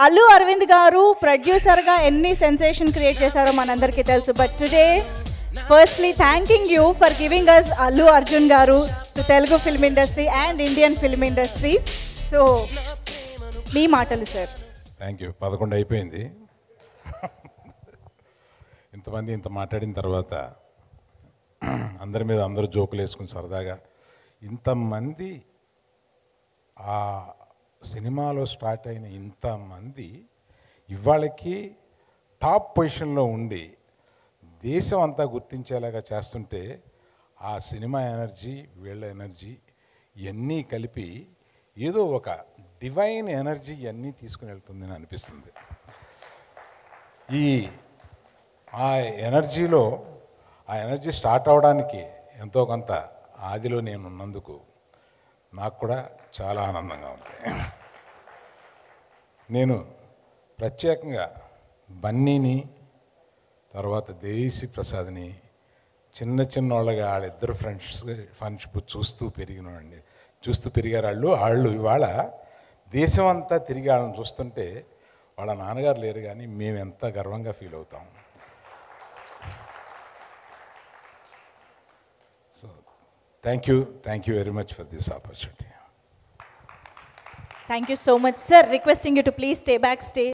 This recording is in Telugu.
అల్లు అరవింద్ గారు ప్రొడ్యూసర్గా ఎన్ని సెన్సేషన్ క్రియేట్ చేశారో మనందరికీ తెలుసు. But today firstly thanking you for giving us Allu Arjun garu to Telugu film industry and Indian film industry. So మీ మాటలు సార్. Thank you. 11 అయిపోయింది. ఇంతమంది ఇంత మాట్లాడిన తర్వాత అందరి మీద అందరూ జోకులు వేసుకుని సరదాగా ఇంతమంది ఆ సినిమాలో స్టార్ట్ అయిన ఇంతమంది ఇవాళకి టాప్ పొజిషన్లో ఉండి దేశం అంతా గుర్తించేలాగా చేస్తుంటే ఆ సినిమా ఎనర్జీ వీళ్ళ ఎనర్జీ ఇవన్నీ కలిపి ఏదో ఒక డివైన్ ఎనర్జీ ఇవన్నీ తీసుకుని వెళ్తుందని అనిపిస్తుంది. ఆ ఎనర్జీ స్టార్ట్ అవడానికి ఎంతో కొంత ఆదిలో నేను ఉన్నందుకు నాకు కూడా చాలా ఆనందంగా ఉంది. నేను ప్రత్యేకంగా బన్నీని తర్వాత దేవిశ్రీ ప్రసాద్ని చిన్న వాళ్ళగా వాళ్ళిద్దరు ఫ్రెండ్షిప్ చూస్తూ పెరిగారు. వాళ్ళు ఇవాళ దేశం అంతా తిరిగి వాళ్ళని చూస్తుంటే వాళ్ళ నాన్నగారు లేరు కానీ మేము ఎంత గర్వంగా ఫీల్ అవుతాం. So thank you very much for this opportunity. Thank you so much, sir. Requesting you to please stay backstage.